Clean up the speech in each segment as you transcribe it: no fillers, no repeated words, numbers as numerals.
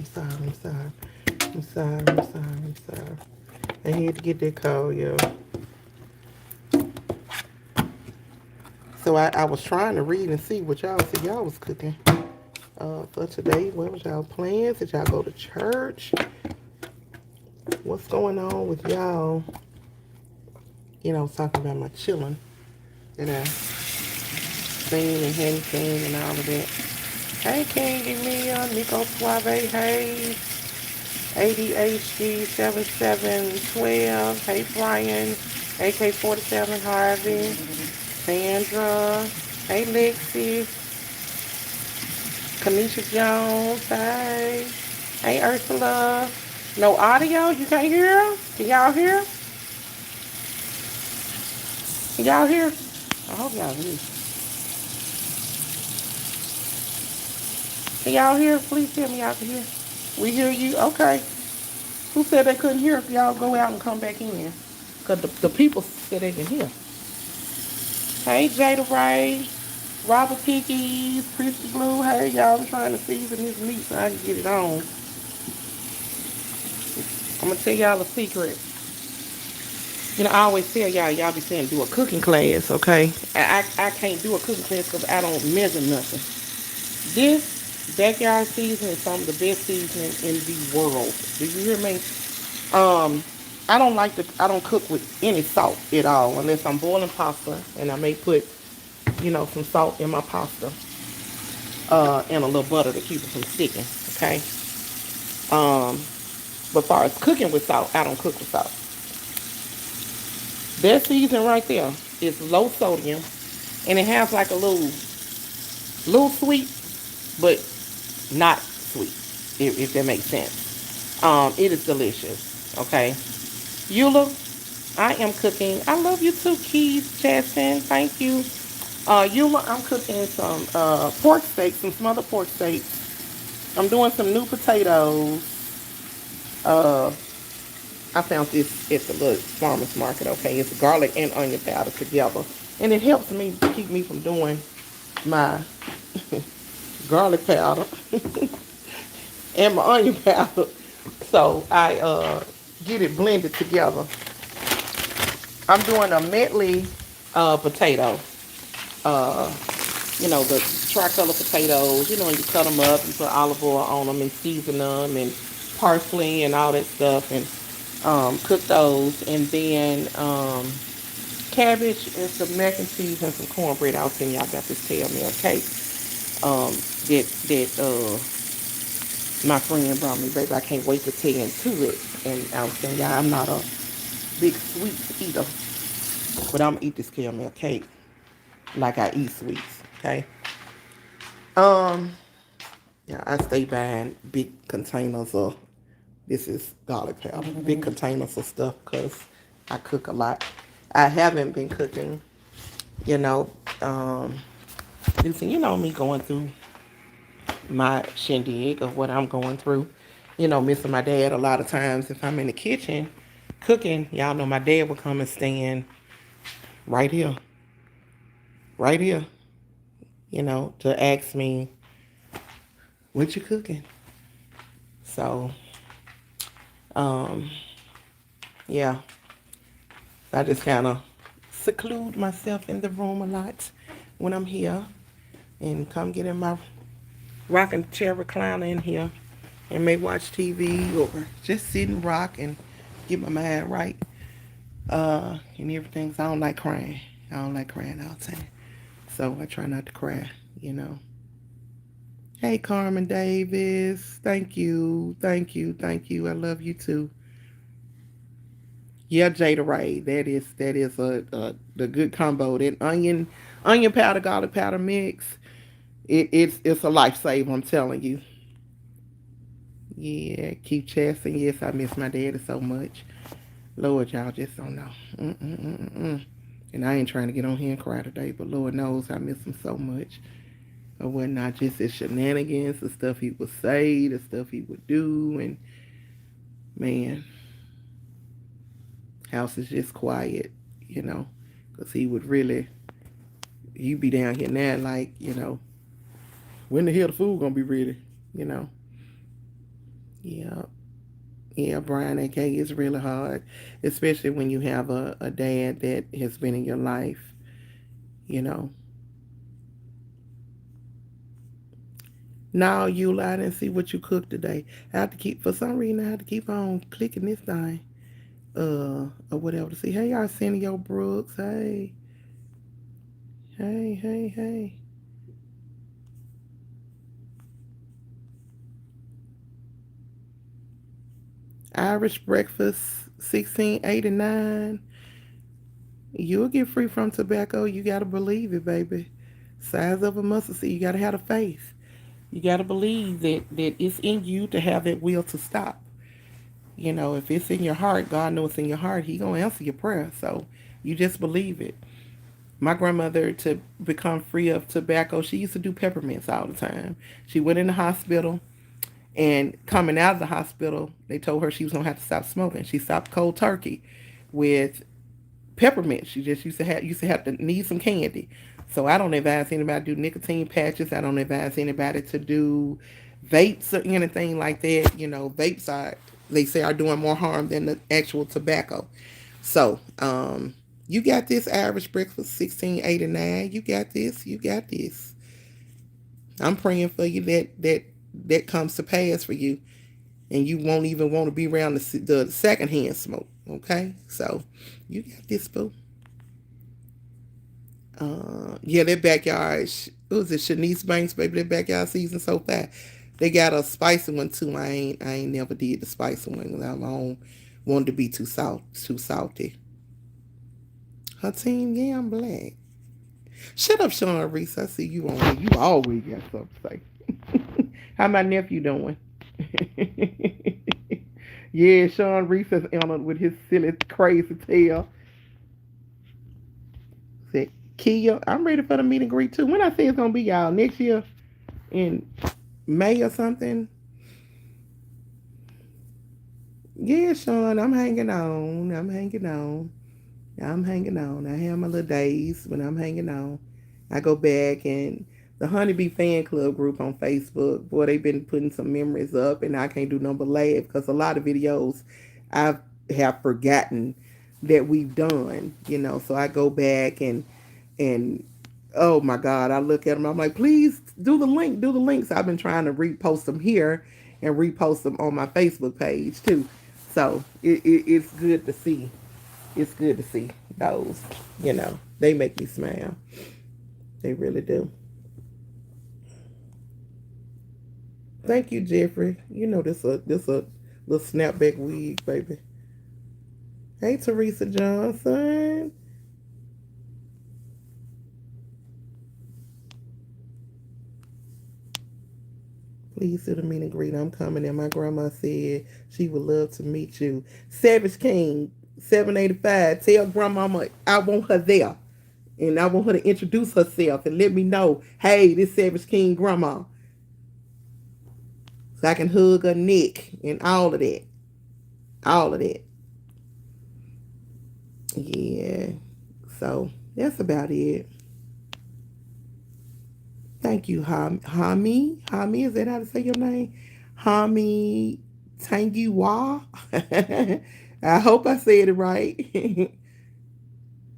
I'm sorry. I'm sorry. I'm sorry. I'm sorry. I'm sorry. I had to get that call, yo. So I was trying to read and see what y'all said y'all was cooking for today. What was y'all plans? Did y'all go to church? What's going on with y'all? You know, talking about my chilling that I seen and hadn't seen and all of that. Hey, King Emilia, Nico Suave, hey, ADHD 7712, hey, Brian, AK47, Harvey, Sandra, hey, Lexi, Kanisha Jones, hey, hey, Ursula. No audio? You can't hear? Can y'all hear? Can y'all hear? I hope y'all hear. Can y'all hear? Please tell me y'all can hear. We hear you? Okay. Who said they couldn't hear? If y'all go out and come back in. Because the people said they can hear. Hey, Jada Ray, Robert Pickies, Christy Blue. Hey, y'all, I'm trying to season this meat so I can get it on. I'm going to tell y'all a secret. You know, I always tell y'all be saying do a cooking class, okay? I can't do a cooking class because I don't measure nothing. This backyard seasoning is some of the best seasoning in the world. Do you hear me? Um, I don't cook with any salt at all unless I'm boiling pasta and I may put, you know, some salt in my pasta, and a little butter to keep it from sticking, okay? Um, but as far as cooking with salt, I don't cook with salt. That season right there is low sodium and it has like a little sweet, but not sweet, if that makes sense. It is delicious, okay? Eula, I am cooking. I love you too, Keith Chaston. Thank you. Eula, I'm cooking some pork steaks, some smothered pork steaks. I'm doing some new potatoes. Uh, I found this at the little farmer's market, okay? It's garlic and onion powder together. And it helps me keep me from doing my garlic powder and my onion powder. So I get it blended together. I'm doing a medley potato. Uh, you know, the tricolor potatoes. You know, you cut them up, you put olive oil on them and season them and parsley and all that stuff and cook those. And then cabbage and some mac and cheese and some cornbread. I was telling y'all about this tail meal cake that my friend brought me, baby. I can't wait to tear into it. And I was saying, yeah, I'm not a big sweets eater, but I'm gonna eat this caramel cake like I eat sweets. Okay. Um. Yeah, I stay buying big containers of this is garlic powder, big containers of stuff because I cook a lot. I haven't been cooking, you know. Listen, you know me going through my shindig of what I'm going through. You know, missing my dad a lot of times. If I'm in the kitchen cooking, y'all know my dad would come and stand right here, right here, you know, to ask me, what you cooking? So, um, yeah, I just kind of seclude myself in the room a lot when I'm here and come get in my rocking chair recliner in here and may watch TV or just sit and rock and get my mind right. And everything. So I don't like crying. I don't like crying all the time. So I try not to cry, you know. Hey, Carmen Davis. Thank you. Thank you. Thank you. I love you too. Yeah, Jada Ray. That is a the good combo. That onion powder, garlic powder mix. It's a lifesaver. I'm telling you. Yeah, keep chasing. Yes, I miss my daddy so much. Lord, y'all just don't know. Mm-mm-mm-mm. And I ain't trying to get on here and cry today, but Lord knows I miss him so much. Or whatnot, just his shenanigans, the stuff he would say, the stuff he would do, and man, house is just quiet, you know, because he would really, he'd be down here now like, you know, when the hell the food gonna be ready, you know. Yeah. Yeah, Brian, that cake is really hard, especially when you have a dad that has been in your life, you know. Now you lie and see what you cooked today. I have to keep, for some reason, I have to keep on clicking this thing, or whatever to see. Hey, Arsenio Brooks. Hey, hey, hey, hey. Irish breakfast, 1689. You'll get free from tobacco. You gotta believe it, baby. Size of a mustard seed. You gotta have the faith. You gotta believe that it's in you to have that will to stop. You know, if it's in your heart, God knows it's in your heart. He gonna answer your prayer. So you just believe it. My grandmother, to become free of tobacco, she used to do peppermints all the time. She went in the hospital, and coming out of the hospital, they told her she was gonna have to stop smoking. She stopped cold turkey with peppermint. She just used to have to need some candy. So I don't advise anybody to do nicotine patches. I don't advise anybody to do vapes or anything like that. You know, vapes are, they say, are doing more harm than the actual tobacco. So, you got this, average breakfast 1689. You got this. You got this. I'm praying for you that comes to pass for you, and you won't even want to be around the secondhand smoke. Okay, so you got this, boo. Yeah, their backyard. What was it, Shanice Banks, baby? Their backyard season so fast. They got a spicy one too. I ain't never did the spicy one. I don't want to be too salty. Her team, yeah, I'm black. Shut up, Sean Reese. I see you on here. You always got something to say. How my nephew doing? Yeah, Sean Reese is on it with his silly, crazy tail. Said, Kia, I'm ready for the meet and greet too. When I say it's gonna be, y'all, next year in May or something. Yeah, Sean, I'm hanging on. I'm hanging on. I'm hanging on. I have my little days when I'm hanging on. I go back, and the Honeybee Fan Club group on Facebook, boy, they've been putting some memories up, and I can't do nothing but laugh because a lot of videos I have forgotten that we've done, you know. So I go back and oh my God, I look at them. I'm like, please do the link, do the links. So I've been trying to repost them here and repost them on my Facebook page too. So it's good to see. It's good to see those. You know, they make me smile. They really do. Thank you, Jeffrey. You know this a little snapback wig, baby. Hey, Teresa Johnson. Please do the meet and greet. I'm coming, and my grandma said she would love to meet you. Savage King 785. Tell grandmama I want her there. And I want her to introduce herself and let me know, hey, this Savage King grandma. So I can hug her neck and all of that. All of that. Yeah. So that's about it. Thank you, Hami. Hami, is that how to say your name? Hami Tangiwa. I hope I said it right.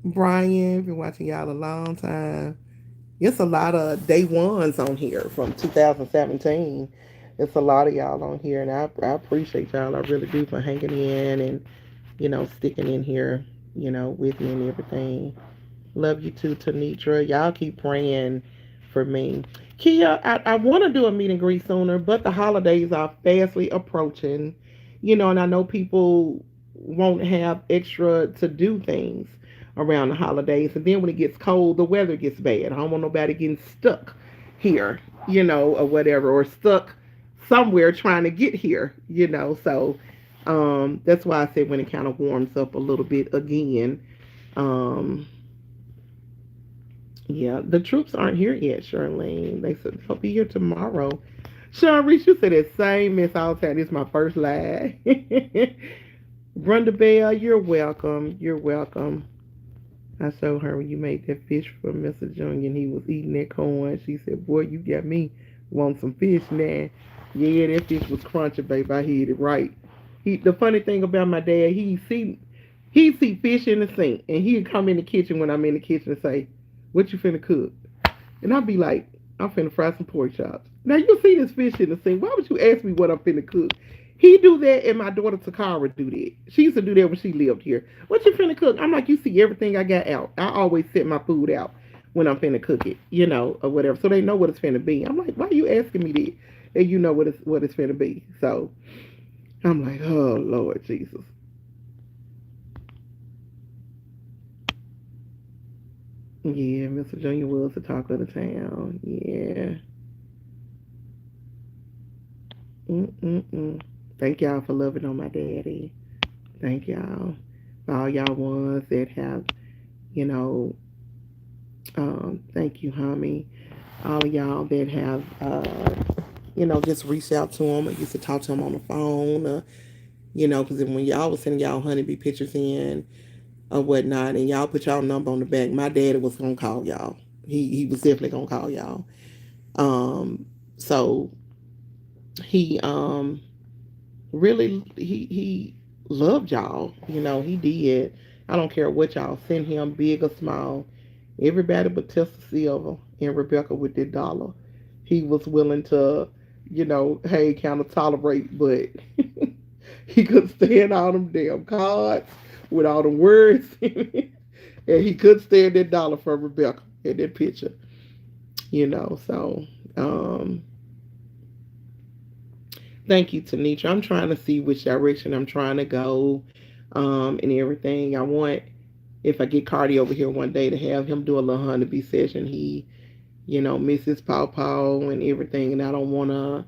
Brian, been watching y'all a long time. It's a lot of day ones on here from 2017. It's a lot of y'all on here, and I appreciate y'all. I really do, for hanging in and, sticking in here, with me and everything. Love you too, Tanitra. Y'all keep praying for me. Kia, I want to do a meet and greet sooner, but the holidays are fastly approaching. And I know people won't have extra to do things around the holidays. And then when it gets cold, the weather gets bad. I don't want nobody getting stuck here, or whatever, or stuck somewhere trying to get here. So that's why I said when it kind of warms up a little bit again. Um, yeah, the troops aren't here yet, Charlene. They said they'll be here tomorrow. Sean Reese, you said that same mess all the time. This is my first live. Brenda Bell, you're welcome. You're welcome. I showed her when you made that fish for Mr. Jung and he was eating that corn. She said, boy, you got me want some fish now. Yeah, that fish was crunchy, baby. I hit it right. The funny thing about my dad, he see fish in the sink, and he'd come in the kitchen when I'm in the kitchen and say, "What you finna cook?" And I'd be like, "I'm finna fry some pork chops." Now you see this fish in the sink. Why would you ask me what I'm finna cook? He do that, and my daughter Takara do that. She used to do that when she lived here. What you finna cook? I'm like, you see everything I got out. I always set my food out when I'm finna cook it, or whatever, so they know what it's finna be. I'm like, why are you asking me that? And you know what it's finna be. So I'm like, oh Lord Jesus. Yeah, Mr. Junior was the talk of the town. Yeah. Mm-mm-mm. Thank y'all for loving on my daddy. Thank y'all. All y'all ones that have, you know, thank you, homie. All of y'all that have, just reached out to him. I used to talk to him on the phone, because when y'all was sending y'all honeybee pictures in or whatnot, and y'all put y'all number on the back, my daddy was gonna call y'all. He was definitely gonna call y'all. So he really he loved y'all. He did. I don't care what y'all send him, big or small. Everybody but Tessa Silver and Rebecca with their dollar. He was willing to, hey, kind of tolerate, but he could stand all them damn cards with all the words in it. And he could stand that dollar for Rebecca in that picture. So um thank you, Tanisha. I'm trying to see which direction I'm trying to go, and everything. I want, if I get Cardi over here one day, to have him do a little honeybee session. He, misses Paw Paw and everything, and I don't want to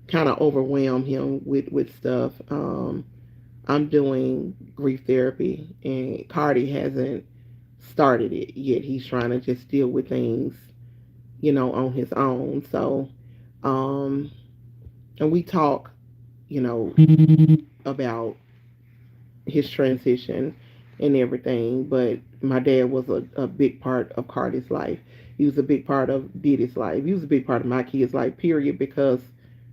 kind of overwhelm him with stuff. I'm doing grief therapy, and Cardi hasn't started it yet. He's trying to just deal with things, on his own. So, um, and we talk, about his transition and everything. But my dad was a big part of Cardi's life. He was a big part of Diddy's life. He was a big part of my kid's life, period, because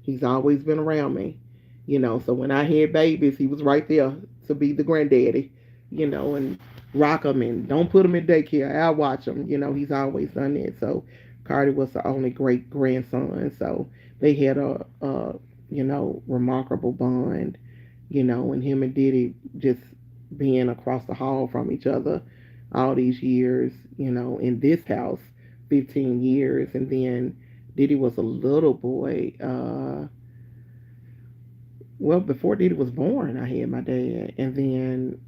he's always been around me. So when I had babies, he was right there to be the granddaddy, and rock them and don't put them in daycare. I'll watch them. He's always done that. So Cardi was the only great grandson. So they had a remarkable bond, and him and Diddy just being across the hall from each other all these years, in this house, 15 years. And then Diddy was a little boy. Well, before Diddy was born, I had my dad. And then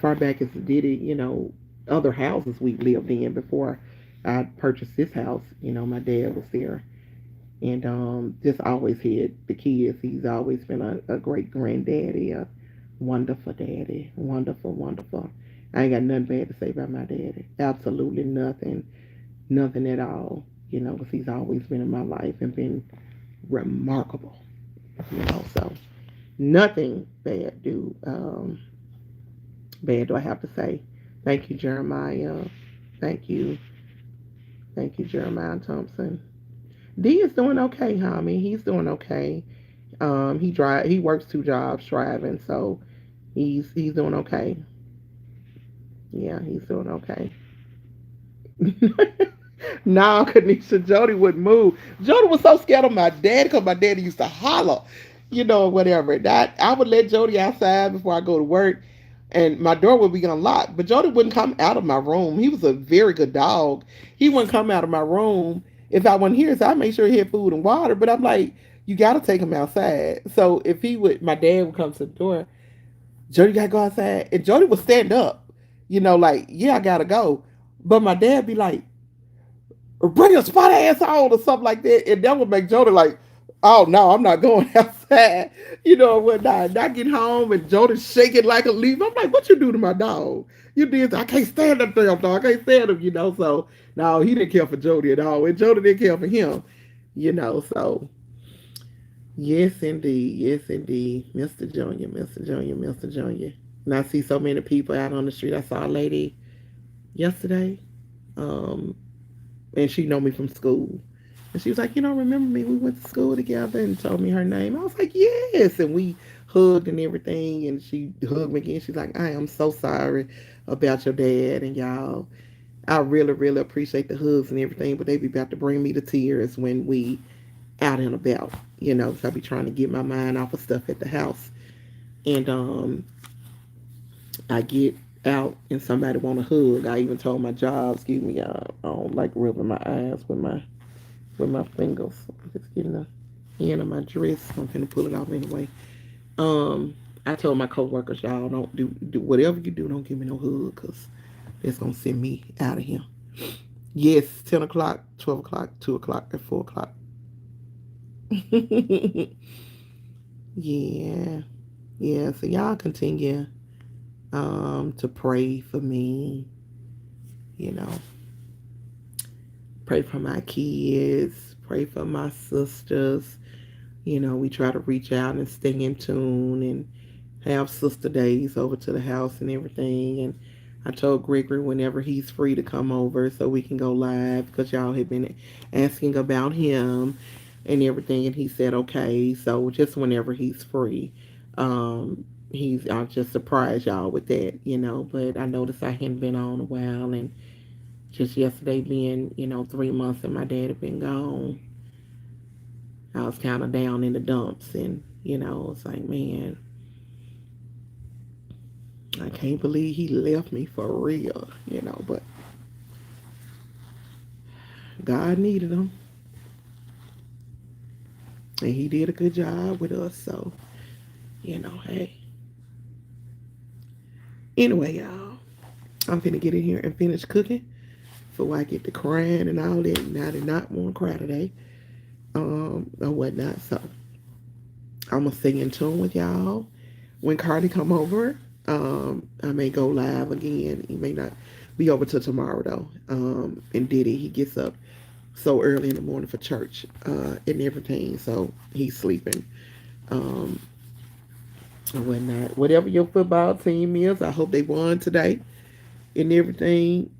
far back as Diddy, other houses we lived in before I purchased this house, my dad was there. And just always had the kids. He's always been a great granddaddy, a wonderful daddy, wonderful, wonderful. I ain't got nothing bad to say about my daddy. Absolutely nothing, nothing at all. Because he's always been in my life and been remarkable. So nothing bad do I have to say. Thank you, Jeremiah. Thank you, thank you, Jeremiah Thompson. D is doing okay, homie. He's doing okay. He works two jobs driving, so he's doing okay. Yeah, he's doing okay. Nah, Kanisha, Jody wouldn't move. Jody was so scared of my dad because my daddy used to holler, whatever. I would let Jody outside before I go to work, and my door would be unlocked. But Jody wouldn't come out of my room. He was a very good dog. He wouldn't come out of my room if I wasn't here. So I made sure he had food and water. But I'm like, you got to take him outside. So if my dad would come to the door. Jody got to go outside, and Jody would stand up. Like, yeah, I gotta go. But my dad be like, bring a spot ass on or something like that. And that would make Jody like, oh no, I'm not going outside. And whatnot. And I get home and Jody's shaking like a leaf. I'm like, what you do to my dog? You did, I can't stand that damn dog. I can't stand him. So no, he didn't care for Jody at all. And Jody didn't care for him. So yes indeed, yes indeed. Mr. Junior, Mr. Junior, Mr. Junior. And I see so many people out on the street. I saw a lady yesterday. Um, and she know me from school. And she was like, you don't remember me? We went to school together, and told me her name. I was like, yes. And we hugged and everything. And she hugged me again. She's like, I am so sorry about your dad and y'all. I really, really appreciate the hugs and everything, but they be about to bring me to tears when we out and about, you know, so I be trying to get my mind off of stuff at the house. And I get out and somebody want a hug. I even told my job, excuse me, I don't like rubbing my eyes with my fingers. I'm just getting the end of my dress. I'm gonna pull it off anyway. Um, I told my coworkers, y'all don't do whatever you do. Don't give me no hug, cause that's gonna send me out of here. Yes, 10 o'clock, 12 o'clock, 2 o'clock, and 4 o'clock. Yeah, yeah. So y'all continue to pray for me. You know, pray for my kids. Pray for my sisters. You know, we try to reach out and stay in tune and have sister days over to the house and everything. And I told Gregory whenever he's free to come over so we can go live because y'all have been asking about him and everything. And he said, okay. So just whenever he's free, I'll just surprise y'all with that, you know. But I noticed I hadn't been on a while. And just yesterday being, 3 months and my dad had been gone, I was kind of down in the dumps. And, it's like, man, I can't believe he left me for real, but God needed him. And he did a good job with us. So, hey. Anyway, y'all, I'm finna get in here and finish cooking before I get to crying and all that. And I did not want to cry today. Or whatnot. So, I'm going to stay in tune with y'all. When Cardi come over, I may go live again. He may not be over till tomorrow though. And Diddy, he gets up so early in the morning for church and everything, so he's sleeping. And whatnot. Whatever your football team is, I hope they won today and everything.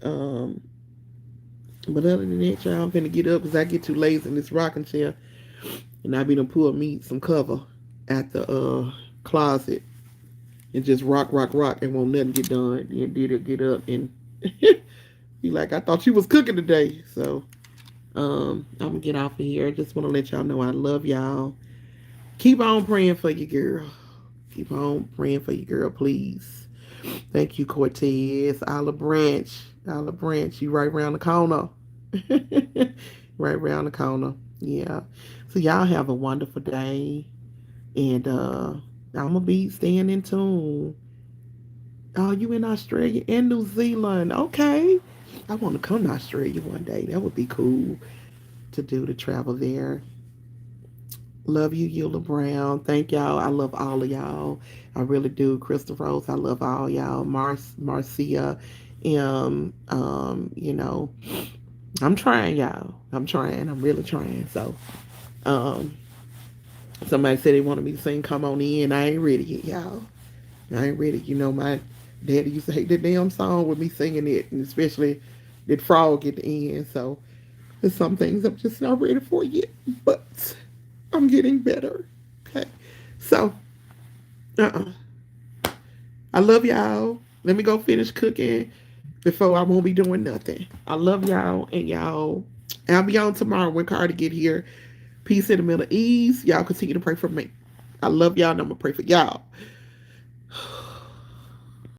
But other than that, y'all, I'm finna get up because I get too lazy in this rocking chair, and I be done pull me some cover at the closet and just rock, rock, rock, and won't nothing get done. And did it get up and be like, I thought you was cooking today. So I'm gonna get off of here. Just want to let y'all know I love y'all. Keep on praying for your girl. Keep on praying for your girl, please. Thank you, Cortez. Olive Branch. Olive Branch, you right around the corner. Right around the corner. Yeah. So y'all have a wonderful day. And I'm gonna be staying in tune. Oh, you in Australia and New Zealand. Okay. I want to come to Australia one day. That would be cool to do to travel there. Love you, Eula Brown. Thank y'all. I love all of y'all. I really do. Crystal Rose, I love all y'all. Marcia, I'm trying, y'all. I'm trying. I'm really trying. So, um, somebody said they wanted me to sing "Come On In." I ain't ready yet, y'all. I ain't ready. My daddy used to hate that damn song with me singing it, and especially that frog at the end. So, there's some things I'm just not ready for yet, but I'm getting better. Okay. So, I love y'all. Let me go finish cooking before I won't be doing nothing. I love y'all, and y'all, I'll be on tomorrow when Carter get here. Peace in the Middle East. Y'all continue to pray for me. I love y'all, and I'm going to pray for y'all.